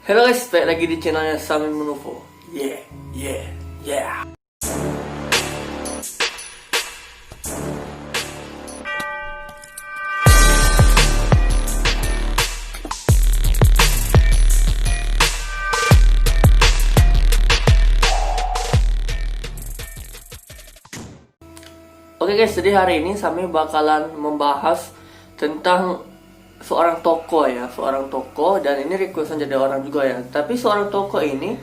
Halo guys, balik lagi di channelnya Sami Munovo. Yeah, yeah, yeah. Oke guys, jadi hari ini Sami bakalan membahas tentang seorang tokoh ya, seorang tokoh, dan ini requestan jadi orang juga ya. Tapi seorang tokoh ini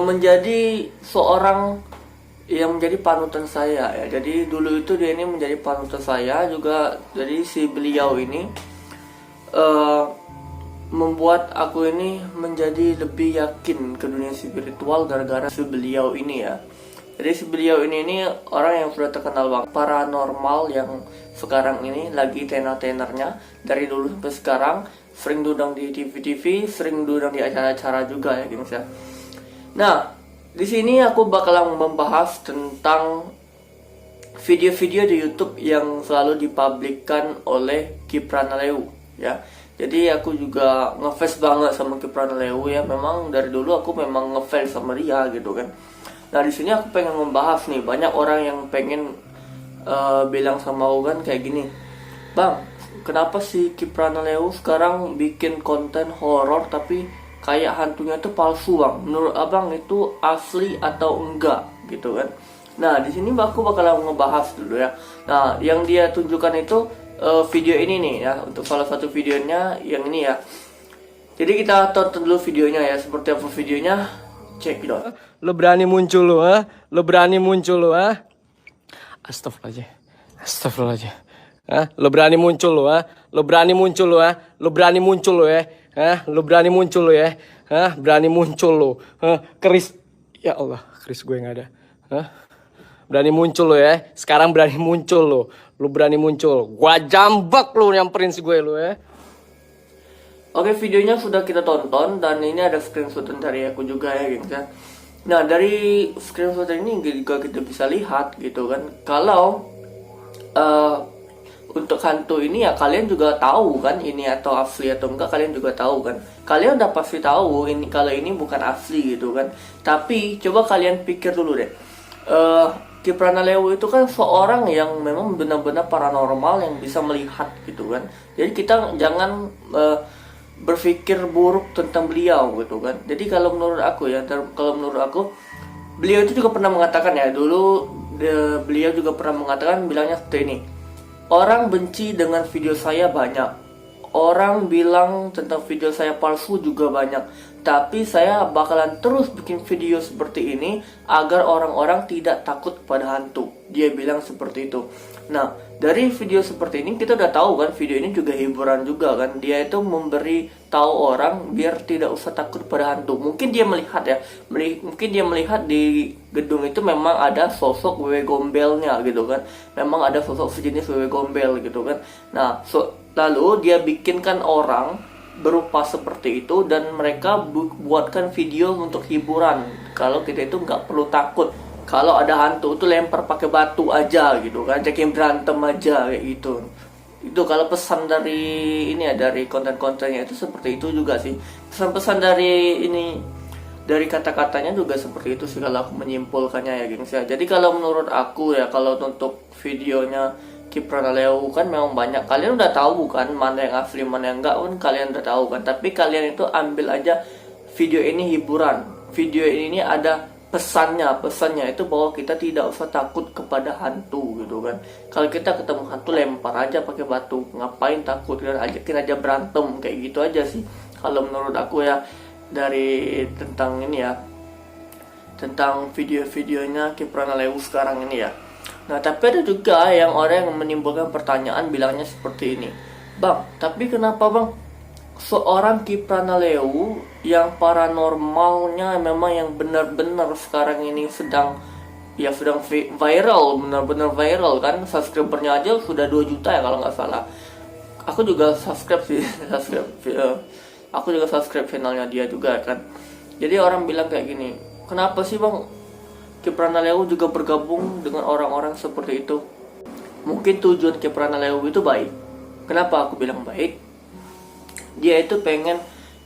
menjadi seorang yang menjadi panutan saya ya. Jadi dulu itu dia ini menjadi panutan saya juga. Jadi si beliau ini membuat aku ini menjadi lebih yakin ke dunia spiritual gara-gara si beliau ini ya. Jadi si beliau ini orang yang sudah terkenal banget paranormal yang sekarang ini lagi tenar-tenarnya dari dulu sampai sekarang, sering diundang di TV-TV, sering diundang di acara-acara juga ya gitu ya. Nah, di sini aku bakalan membahas tentang video-video di YouTube yang selalu dipublikkan oleh Kipranaleu ya. Jadi aku juga ngefans banget sama Kipranaleu ya. Memang dari dulu aku memang ngefans sama dia gitu kan. Nah di sini aku pengen membahas nih, banyak orang yang pengen bilang sama aku kan kayak gini, Bang, kenapa si Kipranaleu sekarang bikin konten horor tapi kayak hantunya tuh palsu bang? Menurut abang itu asli atau enggak gitu kan? Nah di sini aku bakal ngebahas dulu ya. Nah yang dia tunjukkan itu video ini nih ya, untuk salah satu videonya yang ini ya. Jadi kita tonton dulu videonya ya, seperti apa videonya. Cek dong. Lo berani muncul lo, ha? Lo berani muncul lo, ha? Astagfirullahaladzim. Astagfirullahaladzim. Ha? Lo berani muncul lo, ha? Lo berani muncul lo, ha? Lo berani muncul lo ya? Ha? Lo berani muncul lo ya? Ha? Berani muncul lo. Ha? Keris. Ya Allah, keris gue nggak ada. Ha? Berani muncul lo ya? Sekarang berani muncul lo. Lo berani muncul. Gua jambak lo nyamperin si gue lo ya. Oke, videonya sudah kita tonton dan ini ada screenshot dari aku juga ya gitu kan. Nah dari screenshot ini juga kita bisa lihat gitu kan, kalau untuk hantu ini ya kalian juga tahu kan ini atau asli atau enggak, kalian juga tahu kan. Kalian udah pasti tahu ini kalau ini bukan asli gitu kan. Tapi coba kalian pikir dulu deh. Kipranaleu itu kan seorang yang memang benar-benar paranormal yang bisa melihat gitu kan. Jadi kita jangan berpikir buruk tentang beliau gitu kan. Jadi kalau menurut aku ya, beliau itu juga pernah mengatakan ya, dulu beliau juga pernah mengatakan, bilangnya seperti ini, orang benci dengan video saya banyak, orang bilang tentang video saya palsu juga banyak, tapi saya bakalan terus bikin video seperti ini agar orang-orang tidak takut pada hantu. Dia bilang seperti itu. Nah, dari video seperti ini kita udah tahu kan, video ini juga hiburan juga kan. Dia itu memberi tahu orang biar tidak usah takut pada hantu. Mungkin dia melihat ya, mungkin dia melihat di gedung itu memang ada sosok wewe gombelnya gitu kan. Memang ada sosok sejenis wewe gombel gitu kan. Nah, lalu dia bikinkan orang berupa seperti itu dan mereka buatkan video untuk hiburan. Kalau kita itu nggak perlu takut. Kalau ada hantu itu lempar pakai batu aja gitu kan, ajakin berantem aja kayak gitu. Itu kalau pesan dari ini ya, dari konten-kontennya itu seperti itu juga sih. Pesan-pesan dari ini, dari kata-katanya juga seperti itu sih kalau aku menyimpulkannya ya gengs ya. Jadi kalau menurut aku ya, kalau untuk videonya Kipranaleu kan memang banyak, kalian udah tahu kan mana yang asli mana yang enggak, kan kalian udah tahu kan. Tapi kalian itu ambil aja video ini hiburan. Video ini ada pesannya itu bahwa kita tidak usah takut kepada hantu gitu kan. Kalau kita ketemu hantu lempar aja pakai batu, ngapain takut kan, ajakin aja berantem kayak gitu aja sih kalau menurut aku ya, dari tentang ini ya, tentang video-videonya Kipranaleu sekarang ini ya. Nah tapi ada juga yang orang yang menimbulkan pertanyaan, bilangnya seperti ini, Bang, tapi kenapa bang seorang Kipranaleu yang paranormalnya memang yang benar-benar sekarang ini sedang viral, benar-benar viral kan, subscribernya aja sudah 2 juta ya kalau nggak salah. Aku juga subscribe sih, aku juga subscribe channelnya dia juga kan. Jadi orang bilang kayak gini, kenapa sih bang Kipranaleu juga bergabung dengan orang-orang seperti itu? Mungkin tujuan Kipranaleu itu baik. Kenapa aku bilang baik? Dia itu pengen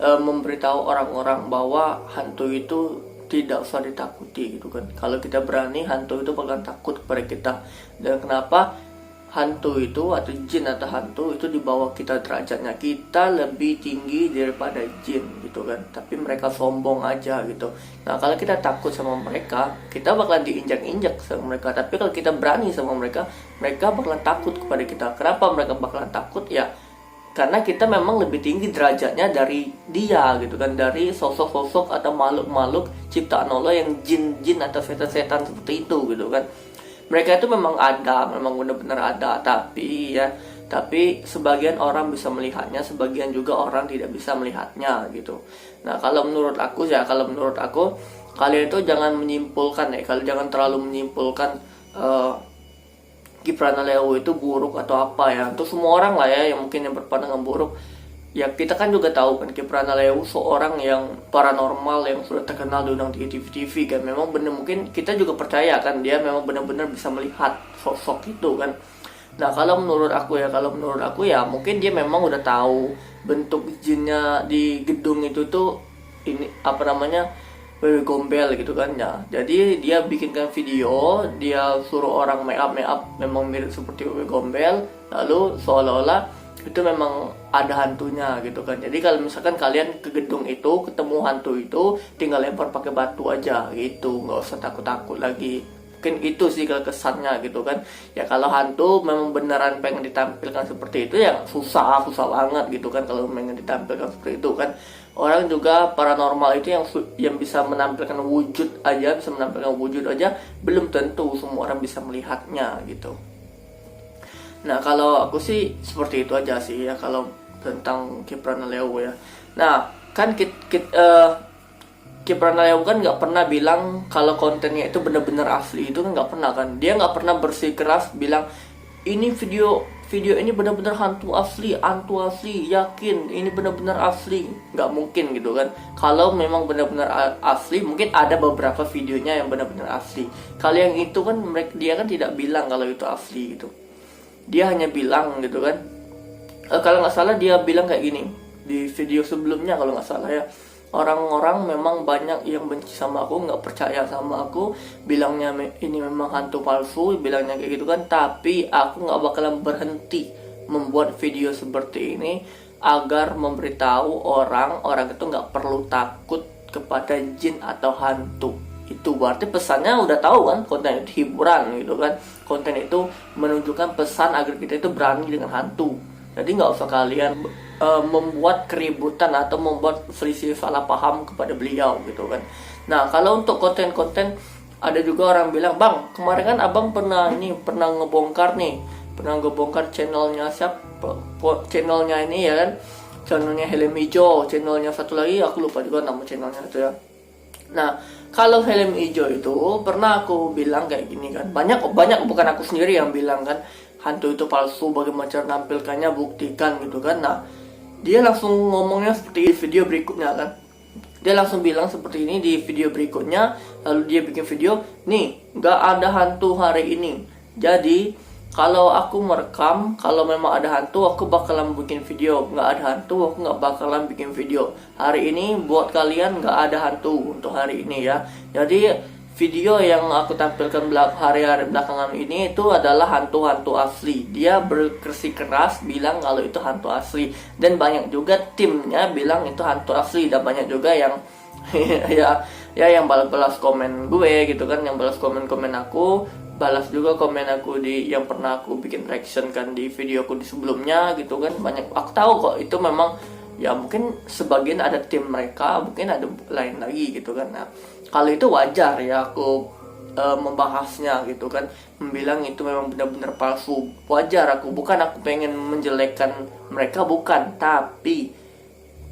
memberitahu orang-orang bahwa hantu itu tidak usah ditakuti gitu kan. Kalau kita berani, hantu itu bakal takut kepada kita. Dan kenapa hantu itu atau jin atau hantu itu di bawah kita derajatnya, kita lebih tinggi daripada jin gitu kan, tapi mereka sombong aja gitu. Nah kalau kita takut sama mereka, kita bakalan diinjak-injak sama mereka. Tapi kalau kita berani sama mereka, mereka bakalan takut kepada kita. Kenapa mereka bakalan takut? Ya karena kita memang lebih tinggi derajatnya dari dia gitu kan, dari sosok-sosok atau makhluk-makhluk ciptaan Allah yang jin-jin atau setan-setan seperti itu gitu kan. Mereka itu memang ada, memang benar-benar ada, tapi sebagian orang bisa melihatnya, sebagian juga orang tidak bisa melihatnya gitu. Nah kalau menurut aku kalian itu jangan menyimpulkan ya, kalian jangan terlalu menyimpulkan Ki Pranalewo itu buruk atau apa ya. Untuk semua orang lah ya yang mungkin yang berpandangan buruk. Ya kita kan juga tahu kan Ki Pranalewo seorang yang paranormal yang sudah terkenal diundang di TV-TV kan. Memang benar, mungkin kita juga percaya kan dia memang benar-benar bisa melihat sosok itu kan. Nah kalau menurut aku ya mungkin dia memang udah tahu bentuk jinnya di gedung itu tuh ini apa namanya, Wewe Gombel gitu kan ya. Jadi dia bikinkan video, dia suruh orang make up memang mirip seperti Wewe Gombel, lalu seolah-olah itu memang ada hantunya gitu kan. Jadi kalau misalkan kalian ke gedung itu ketemu hantu itu, tinggal lempar pakai batu aja gitu, nggak usah takut-takut lagi. Mungkin itu sih kesannya gitu kan. Ya kalau hantu memang beneran pengen ditampilkan seperti itu ya susah banget gitu kan kalau pengen ditampilkan seperti itu kan. Orang juga paranormal itu yang bisa menampilkan wujud aja belum tentu semua orang bisa melihatnya gitu. Nah kalau aku sih seperti itu aja sih ya kalau tentang Ki Pranalewo ya. Nah kan Ki Pranalewo kan nggak pernah bilang kalau kontennya itu benar-benar asli, itu kan nggak pernah kan. Dia nggak pernah bersikeras bilang ini video ini benar-benar hantu asli, yakin ini benar-benar asli. Nggak mungkin gitu kan. Kalau memang benar-benar asli, mungkin ada beberapa videonya yang benar-benar asli. Kalau yang itu kan dia kan tidak bilang kalau itu asli gitu. Dia hanya bilang gitu kan. Kalau nggak salah dia bilang kayak gini di video sebelumnya kalau nggak salah ya. Orang-orang memang banyak yang benci sama aku, nggak percaya sama aku, bilangnya ini memang hantu palsu, bilangnya kayak gitu kan. Tapi aku nggak bakalan berhenti membuat video seperti ini agar memberitahu orang itu nggak perlu takut kepada jin atau hantu. Itu berarti pesannya udah tahu kan, konten itu hiburan gitu kan, konten itu menunjukkan pesan agar kita itu berani dengan hantu. Jadi nggak usah kalian membuat keributan atau membuat selisih salah paham kepada beliau gitu kan. Nah kalau untuk konten-konten, ada juga orang bilang, bang kemarin kan abang pernah ngebongkar channelnya channelnya ini ya kan, channelnya Helm Hijau, channelnya satu lagi aku lupa juga nama channelnya itu ya. Nah kalau Helm Hijau itu pernah aku bilang kayak gini kan, banyak bukan aku sendiri yang bilang kan hantu itu palsu, bagaimana cara nampilkannya, buktikan gitu kan. Nah dia langsung ngomongnya seperti di video berikutnya kan, dia langsung bilang seperti ini di video berikutnya. Lalu dia bikin video, nih nggak ada hantu hari ini, jadi kalau aku merekam, kalau memang ada hantu aku bakalan bikin video, nggak ada hantu aku nggak bakalan bikin video. Hari ini buat kalian nggak ada hantu untuk hari ini ya. Jadi video yang aku tampilkan hari-hari belakangan ini itu adalah hantu-hantu asli. Dia bersikeras bilang kalau itu hantu asli, dan banyak juga timnya bilang itu hantu asli, dan banyak juga yang yang balas komen gue gitu kan, yang balas komen aku, balas juga komen aku di yang pernah aku bikin reaction kan di videoku di sebelumnya gitu kan. Banyak, aku tahu kok itu memang ya mungkin sebagian ada tim mereka, mungkin ada lain lagi gitu kan. Nah kalau itu wajar ya aku membahasnya gitu kan, membilang itu memang benar-benar palsu, wajar aku, bukan aku pengen menjelekkan mereka, bukan. Tapi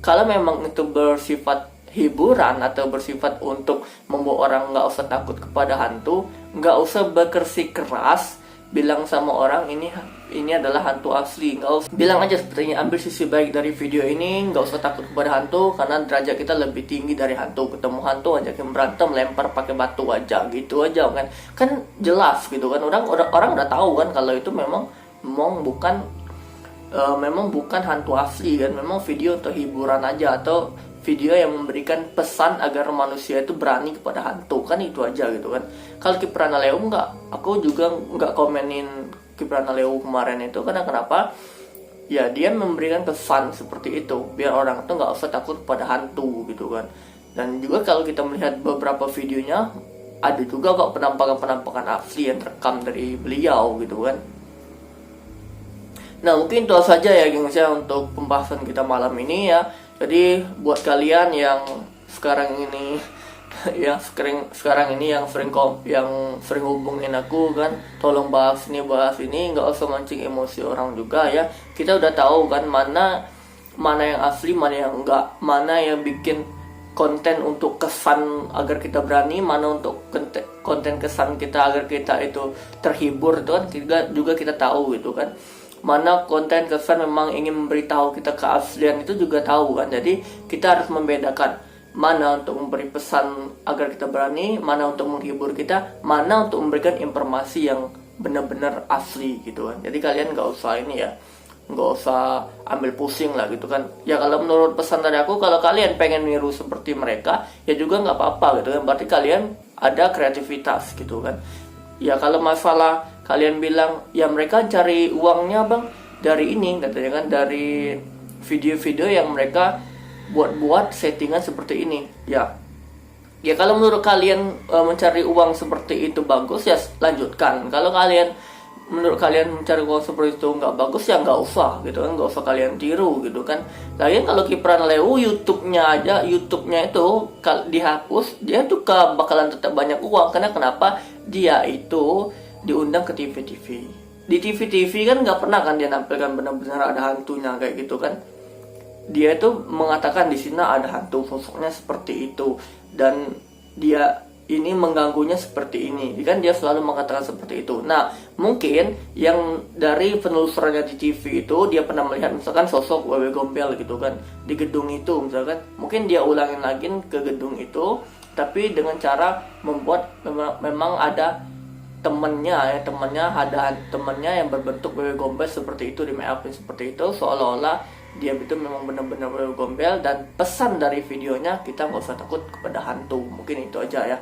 kalau memang itu bersifat hiburan atau bersifat untuk membuat orang nggak usah takut kepada hantu, nggak usah bersikeras bilang sama orang ini adalah hantu asli. Nggak usah bilang aja sepertinya, ambil sisi baik dari video ini, nggak usah takut kepada hantu karena derajat kita lebih tinggi dari hantu. Ketemu hantu ajakin berantem, lempar pakai batu aja gitu aja kan jelas gitu kan. Orang udah tahu kan kalau itu memang bukan memang bukan hantu asli kan, memang video untuk hiburan aja atau video yang memberikan pesan agar manusia itu berani kepada hantu, kan itu aja gitu kan. Kalau Kipranaleo nggak, aku juga nggak komenin Kipranaleo kemarin itu karena kenapa? Ya dia memberikan pesan seperti itu biar orang tuh nggak usah takut pada hantu gitu kan. Dan juga kalau kita melihat beberapa videonya, ada juga kok penampakan-penampakan asli yang terekam dari beliau gitu kan. Nah mungkin itu saja ya gengs ya untuk pembahasan kita malam ini ya. Jadi buat kalian yang sekarang ini yang sekarang ini yang sering hubungin aku kan, tolong bahas ini, nggak usah mancing emosi orang juga ya. Kita udah tahu kan mana yang asli, mana yang enggak, mana yang bikin konten untuk kesan agar kita berani, mana untuk konten kesan kita agar kita itu terhibur, itu kan juga kita tahu gitu kan. Mana konten kesan memang ingin memberitahu kita keaslian, itu juga tahu kan. Jadi kita harus membedakan mana untuk memberi pesan agar kita berani, mana untuk menghibur kita, mana untuk memberikan informasi yang benar-benar asli gitu kan. Jadi kalian nggak usah ini ya, nggak usah ambil pusing lah gitu kan. Ya kalau menurut pesan dari aku, kalau kalian pengen niru seperti mereka ya juga nggak apa-apa gitu kan, berarti kalian ada kreativitas gitu kan. Ya kalau masalah kalian bilang ya mereka cari uangnya bang dari ini katanya kan, dari video-video yang mereka buat settingan seperti ini. Ya kalau menurut kalian mencari uang seperti itu bagus ya lanjutkan. Kalau menurut kalian mencari uang seperti itu nggak bagus ya nggak usah gitu kan, nggak usah kalian tiru gitu kan. Lagian kalau Kipranaleo YouTube-nya itu dihapus, dia tuh bakalan tetap banyak uang. Karena kenapa? Dia itu diundang ke TV-TV. Di TV-TV kan nggak pernah kan dia nampilkan benar-benar ada hantunya kayak gitu kan. Dia itu mengatakan di sini ada hantu, sosoknya seperti itu, dan dia ini mengganggunya seperti ini, kan dia selalu mengatakan seperti itu. Nah mungkin yang dari penelusurannya di TV itu dia pernah melihat misalkan sosok Wewe Gombel gitu kan di gedung itu misalkan, mungkin dia ulangin lagi ke gedung itu, tapi dengan cara membuat memang ada temennya yang berbentuk Wewe Gombel seperti itu, di make upin seperti itu, seolah-olah dia itu memang benar-benar Wewe Gombel. Dan pesan dari videonya, kita nggak usah takut kepada hantu. Mungkin itu aja ya.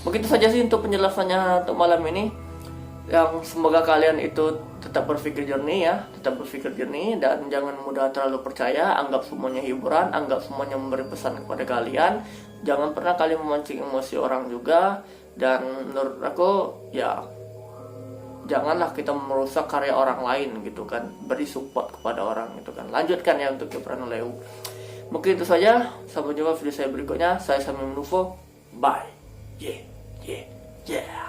Mungkin itu saja sih untuk penjelasannya untuk malam ini. Yang semoga kalian itu tetap berpikir jernih ya, dan jangan mudah terlalu percaya. Anggap semuanya hiburan, anggap semuanya memberi pesan kepada kalian. Jangan pernah kalian memancing emosi orang juga. Dan menurut aku ya janganlah kita merusak karya orang lain gitu kan, beri support kepada orang gitu kan. Lanjutkan ya untuk Kipranaleo. Mungkin itu saja, sampai jumpa video saya berikutnya. Saya Samim Nuvo, bye. Yeah.